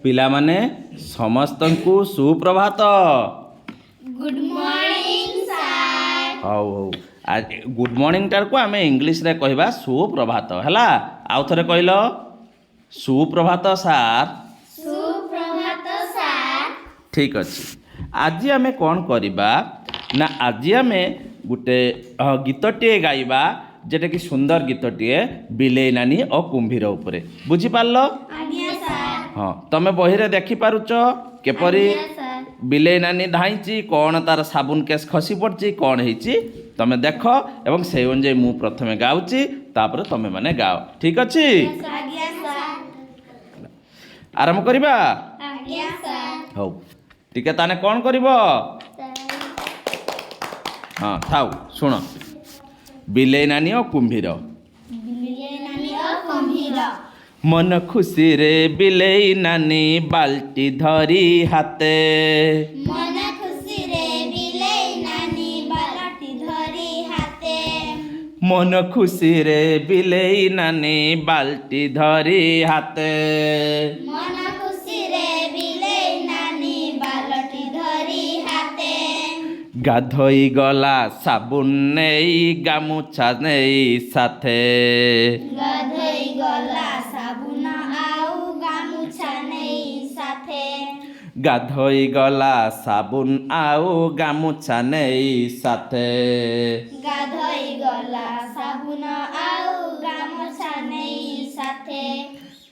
पिला माने समस्तंकु सुप्रभात। Good morning sir. हौ हौ आज गुड मॉर्निंग टार को आमे इंग्लिश रे कहबा सुप्रभात हला। आउ थरे कहलो सुप्रभात सार। सुप्रभात सर। ठीक अछि। आज आमे कोन करिबा ना आज आमे गुटे गीतटे गाइबा जेटा कि सुंदर गीतटे बिलेई नानी और कुंभीर उपरे बुझी पारलो। आज्ञा सर। हाँ तमे बही रे देखि पारुच केपरी आज्ञा सर। बिलेई नानी धाइची कौन तार साबुन केस खसी पड़ची कौन ହେଇची तमे देख एवं से अनुसार मु प्रथमे गाउची तापर तमे माने गाओ ठीक अछि। आज्ञा सर। आरंभ करिबा। आज्ञा सर। हौ टिके ताने कौन करिवो हाँ थाउ सुन बिलेई नानी और कुंभीर। बिलेई नानी और कुंभीर। मन खुशी रे बिलेई नानी बाल्टी धरी हाते। मन खुशी रे बिलेई नानी बाल्टी धरी हाते। मन खुशी रे बिलेई नानी बाल्टी धरी हाते। मन खुशी रे बिलेई नानी बाल्टी धरी हाते। गाधोई गला साबुन नेई गामुछा नेई साथे। गाधोई गला साबुन आउ गामुछा नेई साथे। गाधोई गला साबुन आउ गामुछा नेई साथे। गाधोई गला साबुन आउ गामुछा नेई साथे।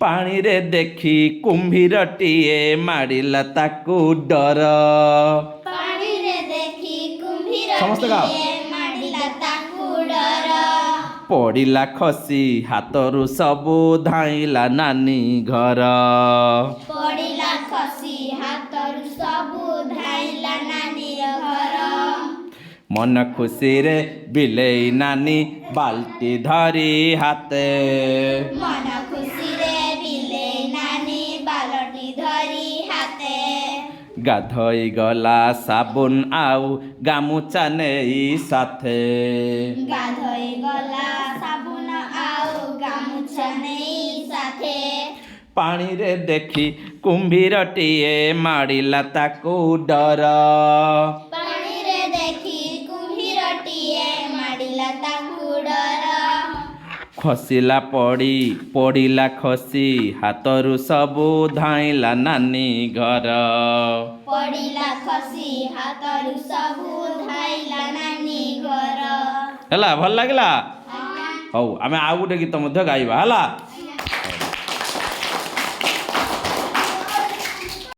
पानी रे देखी कुंभीरटिए मारिला ताकू डर। पानी रे देखी कुंभीर समस्त गाओ। मारिला ताकू डर। पड़िला खसी हाथरू सबू धाइला नानी घर। पड़िला खसी हाथरू सबू धाइला नानी घर। मन खुशी रे बिलेई नानी बाल्टी धरी हाते। मन खुशी रे बिलेई नानी बाल्टी धरी हाते। गाधोई गला साबुन आउ गामुछा नेई साथे। गाधोई गला साबुन आउ गामुछा नेई साथे। पानी रे देखी कुंभीरटिए मारिला ताकू डर। पानी रे देखी कुंभीरटिए मारिला ताकू डर। खसिला पड़िला खसी हाथरू सबू धाइला नानी घर। पड़िला खसी हाथरू सबू धाइला नानी घर। ହେଲା ଭଲ ଲାଗିଲା। ହଉ ଆମେ ଆଉ ଗୋଟେ ଗୀତ ମଧ୍ୟ ଗାଇବା ହେଲା।